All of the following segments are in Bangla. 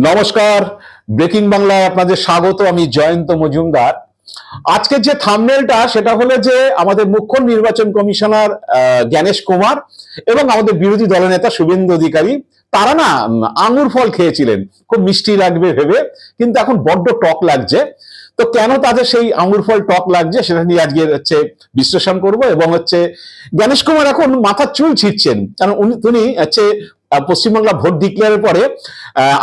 নমস্কার, ব্রেকিং বাংলায় আপনাদের স্বাগত। আমি জয়ন্ত মজুমদার। আজকের যে থাম্বনেলটা সেটা হলো যে আমাদের মুখ্য নির্বাচন কমিশনার জ্ঞানেশ কুমার এবং আমাদের বিরোধী দলনেতা শুভেন্দু অধিকারী তারা না আঙুর ফল খেয়েছিলেন খুব মিষ্টি লাগবে ভেবে, কিন্তু এখন বড্ড টক লাগছে। তো কেন তাদের সেই আঙুর ফল টক লাগছে সেটা নিয়ে আজকে বিশ্লেষণ করব। এবং জ্ঞানেশ কুমার এখন মাথার চুল ছিঁড়ছেন, কারণ উনি পশ্চিমবাংলা ভোট ডিক্লেয়ারের পরে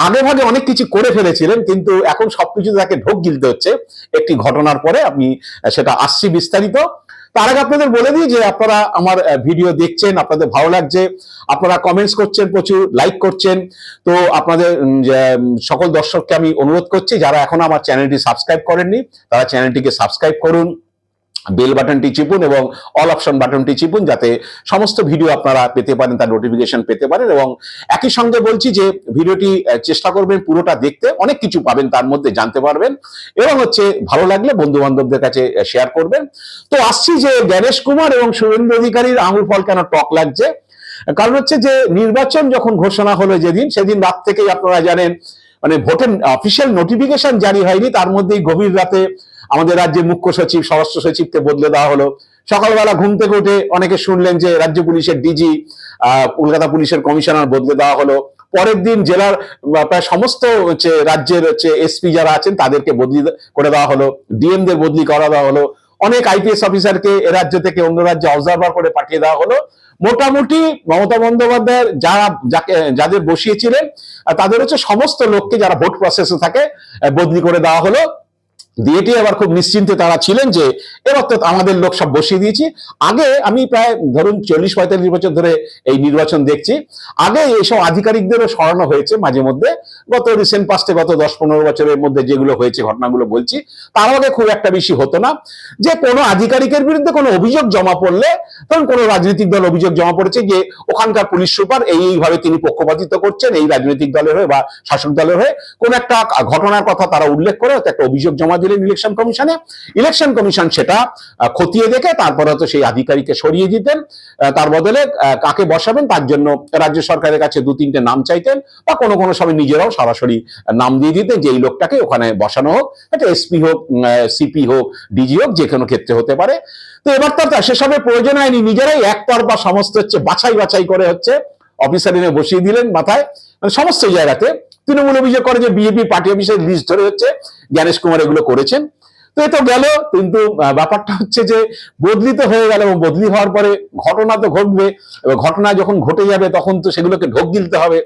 আগে ভাগে অনেক কিছু করে ফেলেছিলেন, কিন্তু এখন সবকিছু তাকে ঢোক গিলতে হচ্ছে একটি ঘটনার পরে। আমি সেটা আসছি বিস্তারিত। তার আগে আপনাদের বলে দিই যে আপনারা আমার ভিডিও দেখছেন, আপনাদের ভালো লাগছে, আপনারা কমেন্টস করছেন, প্রচুর লাইক করছেন। তো আপনাদের সকল দর্শককে আমি অনুরোধ করছি, যারা এখন আমার চ্যানেলটি সাবস্ক্রাইব করেননি তারা চ্যানেলটিকে সাবস্ক্রাইব করুন, বেল বাটনটি চিপুন এবং অল অপশন বাটনটি চিপুন, যাতে সমস্ত ভিডিও আপনারা পেতে পারেন, তার নোটিফিকেশন পেতে পারেন। এবং একই সঙ্গে বলছি যে ভিডিওটি চেষ্টা করবেন পুরোটা দেখতে, অনেক কিছু পাবেন তার মধ্যে, জানতে পারবেন। এবং ভালো লাগলে বন্ধু বান্ধবদের কাছে শেয়ার করবেন। তো আসছি যে জ্ঞানেশ কুমার এবং শুভেন্দু অধিকারীর আঙুর ফল কেন টক লাগছে। কারণ যে নির্বাচন যখন ঘোষণা হলো সেদিন রাত থেকেই আপনারা জানেন, মানে ভোটের অফিসিয়াল নোটিফিকেশন জারি হয়নি, তার মধ্যেই গভীর রাতে আমাদের রাজ্যের মুখ্য সচিব, স্বরাষ্ট্র সচিবকে বদলে দেওয়া হলো। সকালবেলা ঘুম থেকে উঠে অনেকে শুনলেন যে রাজ্য পুলিশের ডিজি, কলকাতা পুলিশের কমিশনার বদলে দেওয়া হলো। পরের দিন জেলার প্রায় সমস্ত রাজ্যের এসপি যারা আছেন তাদেরকে বদলি করে দেওয়া হলো, ডিএম দের বদলি করা দেওয়া হলো, অনেক আইপিএস অফিসারকে এ রাজ্য থেকে অন্য রাজ্যে অবজারভার করে পাঠিয়ে দেওয়া হলো। মোটামুটি মমতা বন্দ্যোপাধ্যায়ের যাদের বসিয়েছিলেন তাদের সমস্ত লোককে, যারা ভোট প্রসেসে থাকে, বদলি করে দেওয়া হলো। দিয়েটি আবার খুব নিশ্চিন্তে তারা ছিলেন যে এবার তো আমাদের লোক সব বসিয়ে দিয়েছি। আগে আমি প্রায় ধরুন 40-45 বছর ধরে এই নির্বাচন দেখছি। আগে এইসব আধিকারিকদেরও সরানো হয়েছে মাঝে মধ্যে, গত রিসেন্ট পাস্টে গত 10-15 বছরের মধ্যে যেগুলো হয়েছে ঘটনাগুলো বলছি। তার আগে খুব একটা বেশি হতো না যে কোনো আধিকারিকের বিরুদ্ধে কোনো অভিযোগ জমা পড়লে, ধরুন কোনো রাজনৈতিক দল অভিযোগ জমা পড়েছে যে ওখানকার পুলিশ সুপার এইভাবে তিনি পক্ষপাতিত্ব করছেন এই রাজনৈতিক দলের হয়ে বা শাসক দলের হয়ে, কোন একটা ঘটনার কথা তারা উল্লেখ করে একটা অভিযোগ জমা দিলেন ইলেকশন কমিশনে। ইলেকশন কমিশন সেটা খতিয়ে দেখে তারপরে তো সেই আধিকারিককে সরিয়ে দিতেন, তার বদলে কাকে বসাবেন তার জন্য রাজ্য সরকারের কাছে 2-3টে নাম চাইতেন, বা কোনো কোনো সময় নিজেরাও সরাসরি নাম দিয়ে দিতেন যে এই লোকটাকে ওখানে বসানো হোক। এটা এসপি হোক, সিপি হোক, ডিজি হোক, যে কোনো ক্ষেত্রে হতে পারে। তো এবার তো সেসবের প্রয়োজন হয়নি, নিজেরাই একতরফা সমস্ত বাছাই করে অফিসার এনে বসিয়ে দিলেন মাথায়, মানে সমস্ত জায়গাতে। তৃণমূল অভিযোগ করে যে বিজেপি পার্টি অফিসের লিস্ট ধরে জ্ঞানেশ কুমার এগুলো করেছেন। তো এ তো গেল, কিন্তু ব্যাপারটা যে বদলি তো হয়ে গেল, এবং বদলি হওয়ার পরে ঘটনা তো ঘটবে, এবং ঘটনা যখন ঘটে যাবে তখন তো সেগুলোকে ঢোক গিলতে হবে।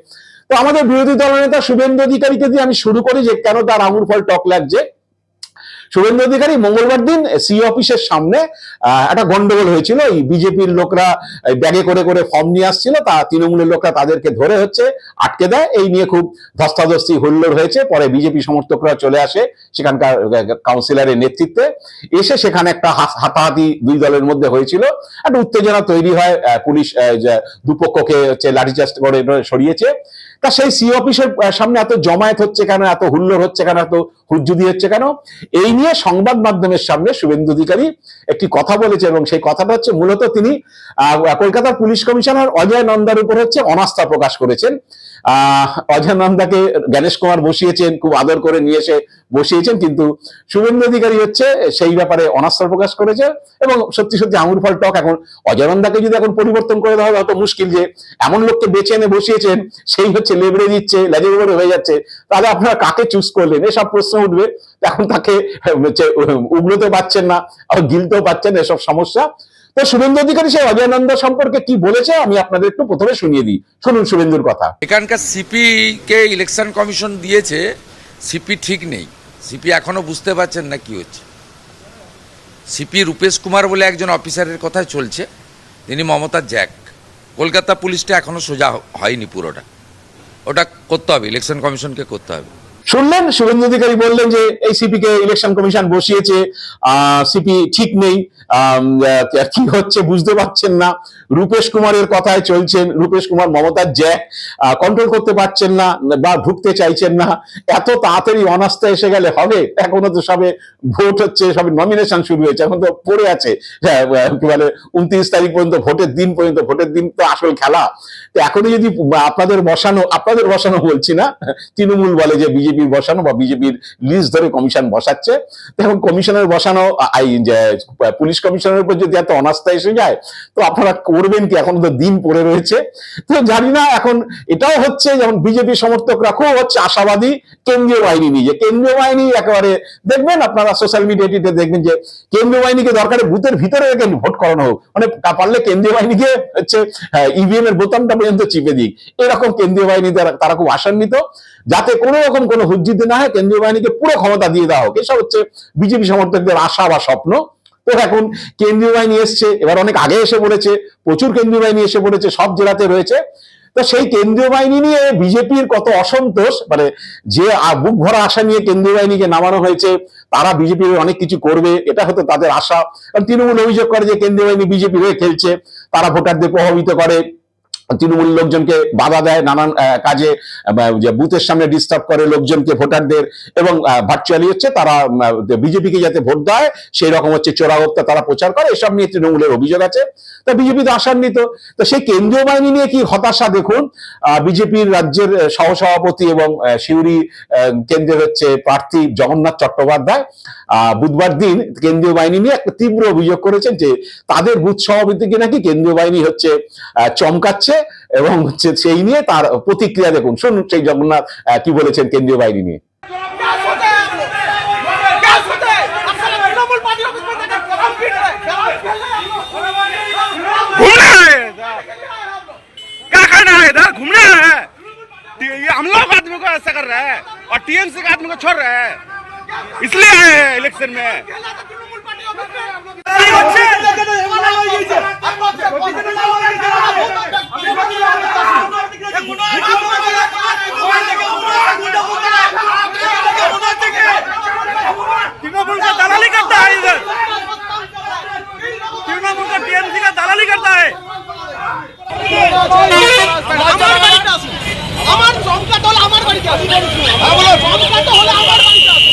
তো আমাদের বিরোধী দলনেতা শুভেন্দু অধিকারীকে দিয়ে আমি শুরু করি যে কেন তার আঙুর ফল টক লাগছে। শুভেন্দু অধিকারী মঙ্গলবার দিন সিই অফিসের সামনে একটা গন্ডগোল হয়েছিল। এই বিজেপির লোকরা ব্যাগে করে করে ফর্ম নিয়ে আসছিল, তা তৃণমূলের লোকরা তাদেরকে ধরে আটকে দেয়। এই নিয়ে খুব ধস্তাধস্তি হুল্লোড় হয়েছে। পরে বিজেপি সমর্থকরা চলে আসে সেখানকার কাউন্সিলরের নেতৃত্বে, এসে সেখানে একটা হাতাহাতি দুই দলের মধ্যে হয়েছিল। একটা উত্তেজনা তৈরি হয়, পুলিশ দুপক্ষকে লাঠিচার্জ করে সরিয়েছে। তা সেই সিই অফিসের সামনে এত জমায়েত হচ্ছে কেন, এত হুল্লোড় হচ্ছে কেন, এত হুজ্জুদি হচ্ছে কেন, এই নিয়ে সংবাদ মাধ্যমের সামনে শুভেন্দু অধিকারী একটি কথা বলেছে। এবং সেই কথাটা মূলত তিনি কলকাতার পুলিশ কমিশনার অজয় নন্দার উপর অনাস্থা প্রকাশ করেছেন। অজয় নন্দাকে জ্ঞানেশ কুমার বসিয়েছেন, খুব আদর করে নিয়ে এসে বসিয়েছেন, কিন্তু শুভেন্দু অধিকারী সেই ব্যাপারে অনাস্থা প্রকাশ করেছে। এবং সত্যি সত্যি আঙুর ফল টক। এখন অজয় নন্দাকে যদি এখন পরিবর্তন করে দেওয়া হবে অত মুশকিল, যে এমন লোককে বেছে এনে বসিয়েছেন সেই লেবড়ে দিচ্ছে, লেজের উপরে হয়ে যাচ্ছে, তাহলে আপনারা কাকে চুজ করলেন, এসব প্রশ্ন উঠবে। এখন তাকে উগলোতে পাচ্ছেন না, আবার গিলতেও পাচ্ছেন, এসব সমস্যা। তো শুভেন্দু অধিকারী সেই অজয় নন্দা সম্পর্কে কি বলেছে আমি আপনাদের একটু প্রথমে শুনিয়ে দিই, শুনুন শুভেন্দুর কথা। এখানকার সিপি কে ইলেকশন কমিশন দিয়েছে, সিপি ঠিক নেই। সিপি এখনো বুঝতে পারছেন না কি হচ্ছে। সিপি রূপেশ কুমার বলে একজন অফিসারের কথা চলছে, তিনি মমতার জ্যাক। কলকাতা পুলিশটা এখনো সোজা হয়নি পুরোটা, ওটা করতে হবে, ইলেকশন কমিশনকে করতে হবে। শুনলেন শুভেন্দু অধিকারী বললেন যে এই সিপি কে ইলেকশন কমিশন বসিয়েছে, সিপি ঠিক নেই, কি হচ্ছে বুঝতে পারছেন না, রূপেশ কুমারের কথায় চলছেন, রূপেশ কুমার মমতার জ্যাক কন্ট্রোল করতে পারছেন না বা ঢুকতে চাইছেন না। এত তাড়াতাড়ি অনাস্থা এসে গেলে হবে? এখনো তো সবে ভোট হচ্ছে, সবে নমিনেশন শুরু হয়েছে, এখন তো পড়ে আছে কি বলে 29 তারিখ পর্যন্ত, ভোটের দিন পর্যন্ত, ভোটের দিন তো আসল খেলা। তো এখনই যদি আপনাদের বসানো বলছি না, তৃণমূল বলে যে বিজেপির বসানো বা বিজেপির লিস্ট ধরে কমিশন বসাচ্ছে, এখন কমিশনের বসানো পুলিশ কমিশনের উপর যদি এত অনাস্থা এসে যায় তো আপনারা করবেন কি? এখন তো দিন পড়ে রয়েছে। তো জানি না, এখন এটাও হচ্ছে যেমন বিজেপি সমর্থকরা খুব হচ্ছে আশাবাদী কেন্দ্রীয় বাহিনী নিয়ে, যে কেন্দ্রীয় বাহিনী একেবারে দেখবেন আপনারা সোশ্যাল মিডিয়াতে দেখবেন যে কেন্দ্রীয় বাহিনীকে দরকারে বুথের ভিতরে রেখে ভোট করানো হোক, মানে পারলে কেন্দ্রীয় বাহিনীকে হচ্ছে ইভিএম এর বোতামটা পর্যন্ত চিপে দিক, এরকম কেন্দ্রীয় বাহিনী তারা খুব আশান্বিত, যাতে কোনো রকম কোনো হুজ্জিত না হয়, কেন্দ্রীয় বাহিনীকে পুরো ক্ষমতা দিয়ে দেওয়া হোক, এসব হচ্ছে বিজেপি সমর্থকদের আশা বা স্বপ্ন। তো এখন কেন্দ্রীয় বাহিনী এসছে, এবার অনেক আগে এসে পড়েছে, প্রচুর কেন্দ্রীয় বাহিনী এসে পড়েছে, সব জেলাতে রয়েছে। তো সেই কেন্দ্রীয় বাহিনী নিয়ে বিজেপির কত অসন্তোষ, মানে যে বুক ভরা আশা নিয়ে কেন্দ্রীয় বাহিনীকে নামানো হয়েছে, তারা বিজেপির অনেক কিছু করবে, এটা হতো তাদের আশা। কারণ তৃণমূল অভিযোগ করে যে কেন্দ্রীয় বাহিনী বিজেপির হয়ে খেলছে, তারা ভোটারদের প্রভাবিত করে, তৃণমূল লোকজনকে বাধা দেয় নানান কাজে, বুথের সামনে ডিস্টার্ব করে লোকজনকে, ভোটারদের, এবং ভার্চুয়ালি হচ্ছে তারা বিজেপিকে যাতে ভোট দেয় সেই রকম হচ্ছে চোরাগোপ্তা তারা প্রচার করে, এসব নিয়ে তৃণমূলের অভিযোগ আছে। তা বিজেপি তো আশান্বিত। তো সেই কেন্দ্রীয় বাহিনী নিয়ে কি হতাশা দেখুন, বিজেপির রাজ্যের সহসভাপতি এবং সিউড়ি কেন্দ্রের হচ্ছে প্রার্থী জগন্নাথ চট্টোপাধ্যায় বুধবার দিন কেন্দ্রীয় বাহিনী নিয়ে একটা তীব্র অভিযোগ করেছেন যে তাদের বুথ সভাপতিকে নাকি কেন্দ্রীয় বাহিনী হচ্ছে চমকাচ্ছে, এবং হচ্ছে সেই নিয়ে তার প্রতিক্রিয়া দেখুন, শুনুন সেই জগন্নাথ কি বলেছেন কেন্দ্রীয় বাহিনী নিয়ে। क्या करना है इधर? घूमना है? ये हम लोग आदमी को ऐसा कर रहा है और टीएमसी का आदमी को छोड़ रहा है, इसलिए आए हैं इलेक्शन में। तृणमूल का दलाली करता है इधर, तृणमूल का टीएमसी का दलाली करता है। আমার চমকাতে হলে আমার বাড়িতে আসবে, চমকাতে হলে আমার বাড়িতে আসবে।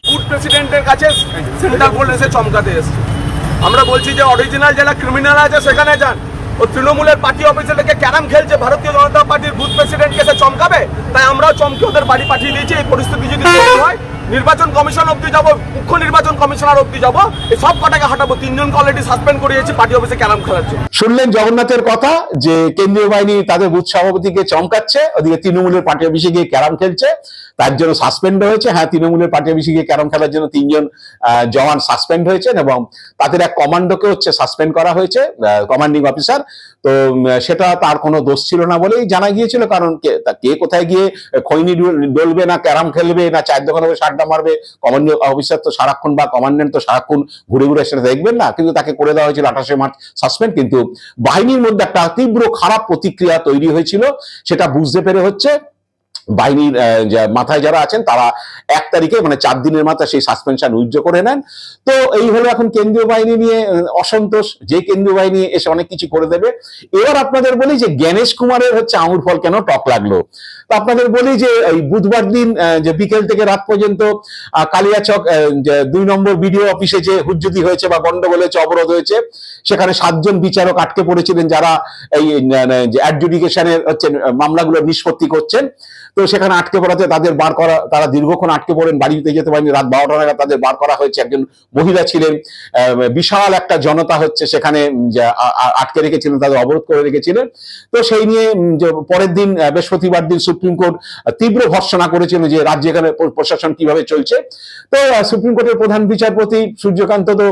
বুথ প্রেসিডেন্টের কাছে সেন্টার বোর্ড এসে চমকাতে এসছে। আমরা বলছি যে অরিজিনাল যারা ক্রিমিনাল আছে সেখানে যান। ও তৃণমূলের পার্টি অফিসে থেকে ক্যারাম খেলছে, ভারতীয় জনতা পার্টির বুথ প্রেসিডেন্টকে এসে চমকাবে, তাই আমরাও চমকে ওদের বাড়ি পাঠিয়ে দিয়েছি। এই পরিস্থিতি যদি তৈরি হয় নির্বাচন কমিশন অব্দি যাবো, মুখ্য নির্বাচন কমিশনার অব্দি যাবো, এই সব কটাকে হাঁটাবো। 3 জনকে অলরেডি সাসপেন্ড করিয়েছি পার্টি অফিসে ক্যারাম খেলার জন্য। শুনলেন জগন্নাথের কথা যে কেন্দ্রীয় বাহিনী তাদের বুথ সভাপতিকে চমকাচ্ছে, ওদিকে তৃণমূলের পার্টি অফিসে গিয়ে ক্যারাম খেলছে, তার জন্য সাসপেন্ড হয়েছে। হ্যাঁ, তৃণমূলের পার্টি অফিসে গিয়ে ক্যারাম খেলার জন্য 3 জন জওয়ান সাসপেন্ড হয়েছেন, এবং তাদের এক কমান্ডোকে হচ্ছে সাসপেন্ড করা হয়েছে, কমান্ডিং অফিসার। তো সেটা তার কোনো দোষ ছিল না বলেই জানা গিয়েছিল, কারণ কে কোথায় গিয়ে খৈনি ডলবে না ক্যারাম খেলবে না চায়ের দোকানে বসে আড্ডা মারবে, কমান্ডিং অফিসার তো সারাক্ষণ বা কমান্ডেন্ট তো সারাক্ষণ ঘুরে ঘুরে সেটা দেখবেন না। কিন্তু তাকে করে দেওয়া হয়েছিল 28শে মার্চ সাসপেন্ড। কিন্তু বাহিনীর মধ্যে একটা তীব্র খারাপ প্রতিক্রিয়া তৈরি হয়েছিল, সেটা বুঝতে পেরে হচ্ছে বাহিনীর মাথায় যারা আছেন তারা 1 তারিখে মানে 4 দিনের মাথায় সেই সাসপেনশন উইথড্র করে নেন। তো এই হলো এখন কেন্দ্রীয় বাহিনী নিয়ে অসন্তোষ, যে কেন্দ্রীয় বাহিনী এসে অনেক কিছু করে দেবে। এবার আপনাদের বলি যে জ্ঞানেশ কুমারের হচ্ছে আঙুর ফল কেন টক লাগলো। তো আপনাদের বলি যে এই বুধবার দিন যে বিকেল থেকে রাত পর্যন্ত কালিয়াচক 2 নম্বর বিডিও অফিসে যে হুজ্জুতি হয়েছে বা গন্ডগোল হয়েছে, অবরোধ হয়েছে, সেখানে 7 জন বিচারক আটকে পড়েছিলেন যারা এই অ্যাডজুডিকেশনের হচ্ছে মামলাগুলো নিষ্পত্তি করছেন। তো সেখানে আটকে পড়াতে তাদের বার করা, তারা দীর্ঘক্ষণ আটকে পড়েন, বাড়িতে যেতে পারেনি, রাত 12টা নাগাদ তাদের বার করা হয়েছে। একজন মহিলা ছিলেন, বিশাল একটা জনতা হচ্ছে সেখানে আটকে রেখেছিলেন, তাদের অবরোধ করে রেখেছিলেন। তো সেই নিয়ে পরের দিন বৃহস্পতিবার দিন সুপ্রিম কোর্ট তীব্র ভর্ৎসনা করেছিল যে রাজ্যে এখানে প্রশাসন কিভাবে চলছে। তো সুপ্রিম কোর্টের প্রধান বিচারপতি সূর্যকান্ত তো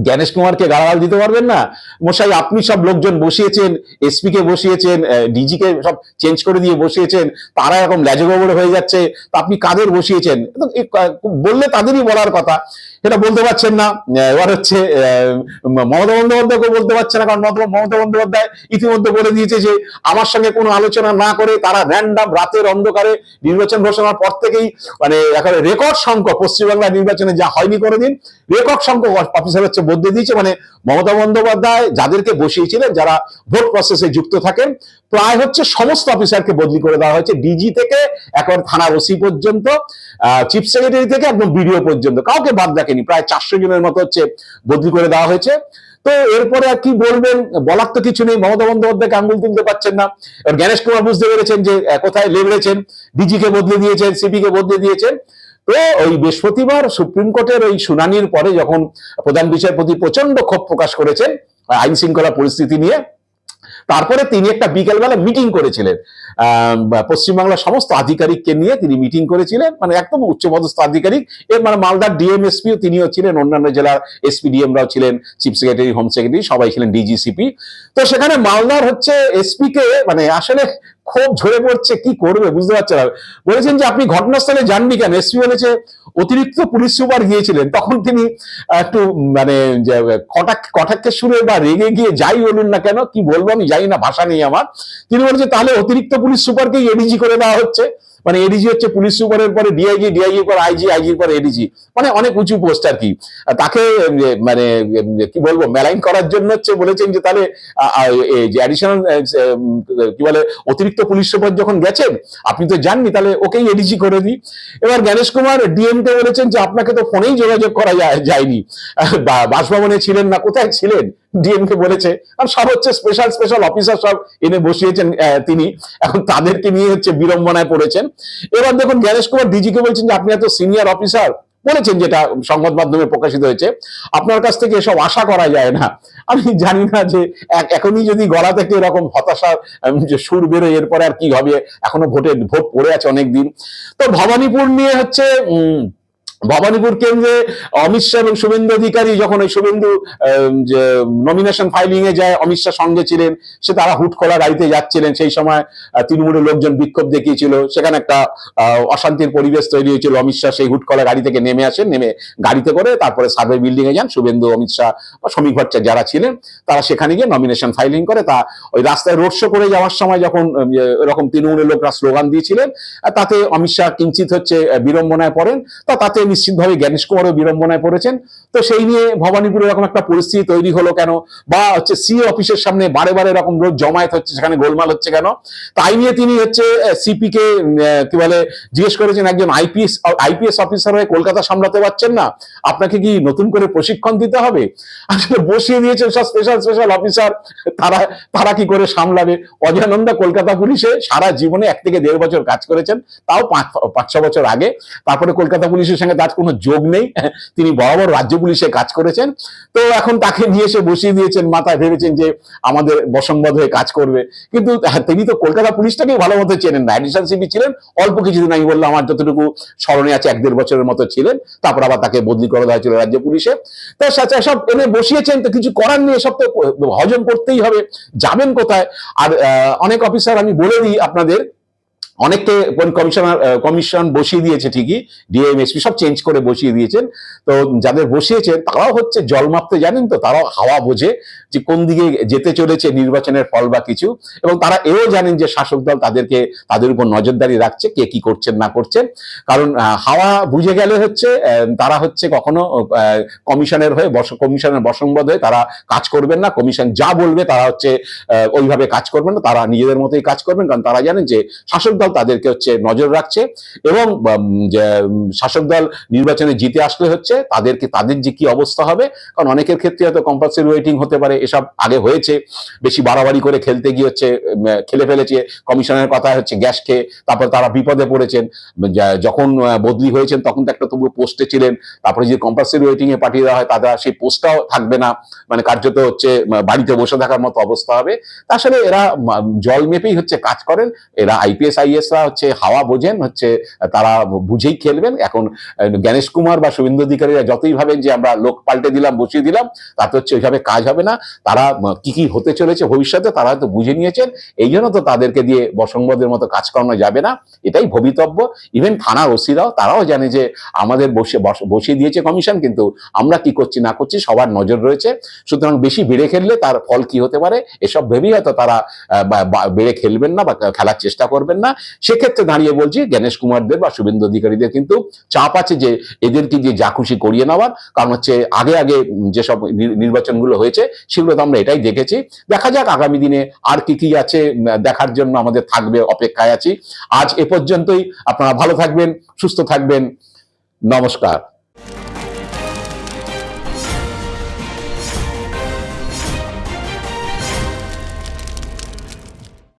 জ্ঞানেশ কুমারকে গালাগাল দিতে পারবেন না। মশাই, আপনি সব লোকজন বসিয়েছেন, এসপি কে বসিয়েছেন, ডিজি কে সব চেঞ্জ করে দিয়ে বসিয়েছেন, তারা এরকম ল্যাজগোবরে হয়ে যাচ্ছে, তা আপনি কাদের বসিয়েছেন বললে তাদেরই বলার কথা। সেটা বলতে পারছেন না। এবার হচ্ছে মমতা বন্দ্যোপাধ্যায়কে বলতে পারছে না, কারণ মমতা বন্দ্যোপাধ্যায় ইতিমধ্যে বলে দিয়েছে যে আমার সঙ্গে কোনো আলোচনা না করে তারা র্যান্ডাম রাতের অন্ধকারে নির্বাচন ঘোষণার পর থেকেই মানে এখন রেকর্ড সংখ্যক পশ্চিমবাংলার নির্বাচনে যা হয়নি কোনোদিন, রেকর্ড সংখ্যক অফিসার হচ্ছে বদলে দিয়েছে। মানে মমতা বন্দ্যোপাধ্যায় যাদেরকে বসিয়েছিলেন, যারা ভোট প্রসেসে যুক্ত থাকেন, প্রায় হচ্ছে সমস্ত অফিসারকে বদলি করে দেওয়া হয়েছে, ডিজি থেকে একেবারে থানার ওসি পর্যন্ত, চিফ সেক্রেটারি থেকে একদম বিডিও পর্যন্ত, কাউকে বাদ রাখেনি। প্রায় 400 জনের মতো হচ্ছে বদলি করে দেওয়া হয়েছে। তো এরপরে আর কি বলবেন, বলার তো কিছু নেই। মমতা বন্দ্যোপাধ্যায়কে আঙ্গুল তুলতে পারছেন না। এবার গণেশ কুমার বুঝতে পেরেছেন যে কোথায় লেবড়েছেন, ডিজি কে বদলে দিয়েছেন, সিপি কে বদলে দিয়েছেন। তো ওই বৃহস্পতিবার সুপ্রিম কোর্টের ওই শুনানির পরে যখন প্রধান বিচারপতি প্রচন্ড ক্ষোভ প্রকাশ করেছেন আইন শৃঙ্খলা পরিস্থিতি নিয়ে, তারপরে তিনি একটা বিকেলবেলা মিটিং করেছিলেন, পশ্চিমবাংলার সমস্ত আধিকারিককে নিয়ে তিনি মিটিং করেছিলেন, মানে একদম উচ্চপদস্থ আধিকারিক। এর মানে মালদার ডিএমএসপিও তিনিও ছিলেন, অন্যান্য জেলার এসপি ডিএমরাও ছিলেন, চিফ সেক্রেটারি, হোম সেক্রেটারি সবাই ছিলেন, ডিজিসিপি। তো সেখানে মালদার হচ্ছে এসপি কে মানে আসলে খুব ঝরে পড়ছে, কি করবে বুঝতে পারছে না। বলেছেন যে আপনি ঘটনাস্থলে যাননি কেন? এসপি বলেছে অতিরিক্ত পুলিশ সুপার গিয়েছিলেন। তখন তিনি একটু মানে কটাক্ষের সুরে বা রেগে গিয়ে যাই বলুন না কেন, কি বলবো আমি জানি না, ভাষা নেই আমার। তিনি বলেছে তাহলে অতিরিক্ত পুলিশ সুপারকেই এডিজি করে দেওয়া হচ্ছে। মানে এডিজি হচ্ছে পুলিশ সুপারের পরে ডিআইজি, ডিআইজির পর আইজি, আইজির পর এডিজি, মানে অনেক উঁচু পোস্ট আর কি। তাকে মানে কি বলবো মেলাইন করার জন্য হচ্ছে বলেছেন যে তাহলে যে অ্যাডিশনাল কি বলে অতিরিক্ত পুলিশ সুপার যখন গেছেন আপনি তো জাননি, তাহলে ওকেই এডিজি করে দিই। এবার গণেশ কুমার ডিএম কে বলেছেন যে আপনাকে তো ফোনেই যোগাযোগ করা যায়নি, বাসভবনে ছিলেন না, কোথায় ছিলেন? ডিএম কে বলেছে। আর সব হচ্ছে স্পেশাল স্পেশাল অফিসার সব এনে বসিয়েছেন তিনি, এখন তাদেরকে নিয়ে হচ্ছে বিড়ম্বনায় পড়েছেন। এবার দেখুন গণেশ কুমার ডিজি কে বলছেন যে আপনি এত সিনিয়র অফিসার, বলেছেন যেটা সংবাদ মাধ্যমে প্রকাশিত হয়েছে, আপনার কাছ থেকে এসব আশা করা যায় না। আমি জানি না যে এখনই যদি গলা থেকে এরকম হতাশার যে সুর বেরোয়, এরপরে আর কি হবে। এখনো ভোট পড়ে আছে অনেক দিন। তো ভবানীপুর নিয়ে হচ্ছে ভবানীপুর কেন্দ্রে অমিত শাহ এবং শুভেন্দু অধিকারী যখন ওই শুভেন্দু নমিনেশন ফাইলিং এ যায়, অমিত শাহ সঙ্গে ছিলেন, সে তারা হুট খোলা গাড়িতে যাচ্ছিলেন, সেই সময় তৃণমূলের লোকজন বিক্ষোভ দেখিয়েছিল, সেখানে একটা অশান্তির পরিবেশ তৈরি হয়েছিল। অমিত শাহ সেই হুট খোলা গাড়ি থেকে নেমে আসেন, নেমে গাড়িতে করে তারপরে সার্ভে বিল্ডিং এ যান। শুভেন্দু, অমিত শাহ বা সমীক ভট্টাচার্য যারা ছিলেন তারা সেখানে গিয়ে নমিনেশন ফাইলিং করে। তা ওই রাস্তায় রোড শো করে যাওয়ার সময় যখন এরকম তৃণমূলের লোকরা স্লোগান দিয়েছিলেন, তাতে অমিত শাহ কিঞ্চিত হচ্ছে বিড়ম্বনায় পড়েন। তাতে নিশ্চিতভাবে গণেশ কুমারও বিড়ম্বনায় পড়েছেন। তো সেই নিয়ে ভবানীপুরে এরকম একটা পরিস্থিতি তৈরি হলো কেন, বা হচ্ছে সিএ অফিসের সামনে বারে বারে এরকম রোজ জমায়েত হচ্ছে, সেখানে গোলমাল হচ্ছে কেন, তাই নিয়ে তিনি হচ্ছে সিপি কে কি বলে জিজ্ঞেস করেছেন, একজন আইপিএস অফিসার হয়ে কলকাতা সামলাতে পারছেন না, আপনাকে কি নতুন করে প্রশিক্ষণ দিতে হবে? আসলে বসিয়ে দিয়েছেন সব স্পেশাল স্পেশাল অফিসার, তারা কি করে সামলাবে? অজয় নন্দা কলকাতা পুলিশে সারা জীবনে 1 থেকে 1.5 বছর কাজ করেছেন, তাও 5-6 বছর আগে। তারপরে কলকাতা পুলিশের সঙ্গে তার কোনো যোগ নেই, তিনি বরাবর রাজ্য পুলিশে কাজ করেছেন। তো এখন তাকে নিয়ে এসে বসিয়ে দিয়েছেন, মাথায় ভেবেছেন যে আমাদের বসংবাদ হয়ে কাজ করবে। কিন্তু তিনি তো কলকাতা পুলিশটাকেই ভালো মতো চেনেন না। অ্যাডিশনাল সিপি ছিলেন অল্প কিছুদিন, আমি বললাম আমার যতটুকু স্মরণে আছে 1-1.5 বছরের মতো ছিলেন, তারপর আবার তাকে বদলি করে দেওয়া হয়েছিল রাজ্য পুলিশে। তো সব এনে বসিয়েছেন, তো কিছু করার নেই, সব তো হজম করতেই হবে, যাবেন কোথায়? আর অনেক অফিসার আমি বলে দিই আপনাদের, অনেককে কমিশন বসিয়ে দিয়েছে ঠিকই, ডিএম এসপি সব চেঞ্জ করে বসিয়ে দিয়েছেন। তো যাদের বসিয়েছেন তারাও হচ্ছে জল মাপতে জানেন, তো তারাও হাওয়া বোঝে যে কোন দিকে যেতে চলেছে নির্বাচনের ফল বা কিছু, এবং তারা এও জানেন যে শাসক দল তাদের উপর নজরদারি রাখছে, কে কি করছেন না করছেন। কারণ হাওয়া বুঝে গেলে হচ্ছে তারা হচ্ছে কখনো কমিশনের বসংবাদ হয়ে তারা কাজ করবেন না। কমিশন যা বলবে তারা হচ্ছে ওইভাবে কাজ করবেন না, তারা নিজেদের মতোই কাজ করবেন, কারণ তারা জানেন যে শাসক দল তাদেরকে হচ্ছে নজর রাখছে। এবং শাসক দল নির্বাচনে জিতে আসলে হচ্ছে তাদের যে কি অবস্থা হবে, কারণ অনেকের ক্ষেত্রে হয়তো কম্পালসারি ওয়েটিং হতে পারে, এসব আগে হয়েছে, বেশি বাড়াবাড়ি করে খেলতে গিয়ে হচ্ছে খেলে ফেলেছে, কমিশনের কথা হচ্ছে গ্যাস খেয়ে, তারপর তারা বিপদে পড়েছেন। যখন বদলি হয়েছেন তখন তো একটা তবু পোস্টে ছিলেন, তারপরে যদি কম্পালসারি ওয়েটিং এ পাঠিয়ে দেওয়া হয় তারা সেই পোস্টটাও থাকবে না, মানে কার্যত হচ্ছে বাড়িতে বসে থাকার মতো অবস্থা হবে। আসলে এরা জল মেপেই হচ্ছে কাজ করেন, এরা আইপিএস আইএসরা হচ্ছে হাওয়া বোঝেন, হচ্ছে তারা বুঝেই খেলবেন। এখন জ্ঞানেশ কুমার বা শুভেন্দু অধিকারীরা যতই ভাবেন যে আমরা লোক পাল্টে দিলাম, বসিয়ে দিলাম, তাতে হচ্ছে ওইভাবে কাজ হবে না। তারা কি কি হতে চলেছে ভবিষ্যতে তারা হয়তো বুঝে নিয়েছেন, এই জন্য তো তাদেরকে দিয়ে বসংবদের মতো কাজ করানো যাবে না, এটাই ভবিতব্য। ইভেন থানার ওসিরাও তারাও জানে যে আমাদের বসিয়ে দিয়েছে কমিশন, কিন্তু আমরা কি করছি না করছি সবার নজর রয়েছে। সুতরাং বেশি বেড়ে খেললে তার ফল কি হতে পারে এসব ভেবেই হয়তো তারা বেড়ে খেলবেন না বা খেলার চেষ্টা করবেন না। সেক্ষেত্রে দাঁড়িয়ে বলছি জ্ঞানেশ কুমারদের বা শুভেন্দু অধিকারীদের কিন্তু চাপ আছে যে এদেরকে যে যা খুশি করিয়ে নেওয়ার। কারণ হচ্ছে আগে আগে যেসব নির্বাচনগুলো হয়েছে সেগুলো তো আমরা এটাই দেখেছি। দেখা যাক আগামী দিনে আর কি কি আছে দেখার জন্য আমাদের থাকবে, অপেক্ষায় আছি। আজ এ পর্যন্তই। আপনারা ভালো থাকবেন, সুস্থ থাকবেন। নমস্কার।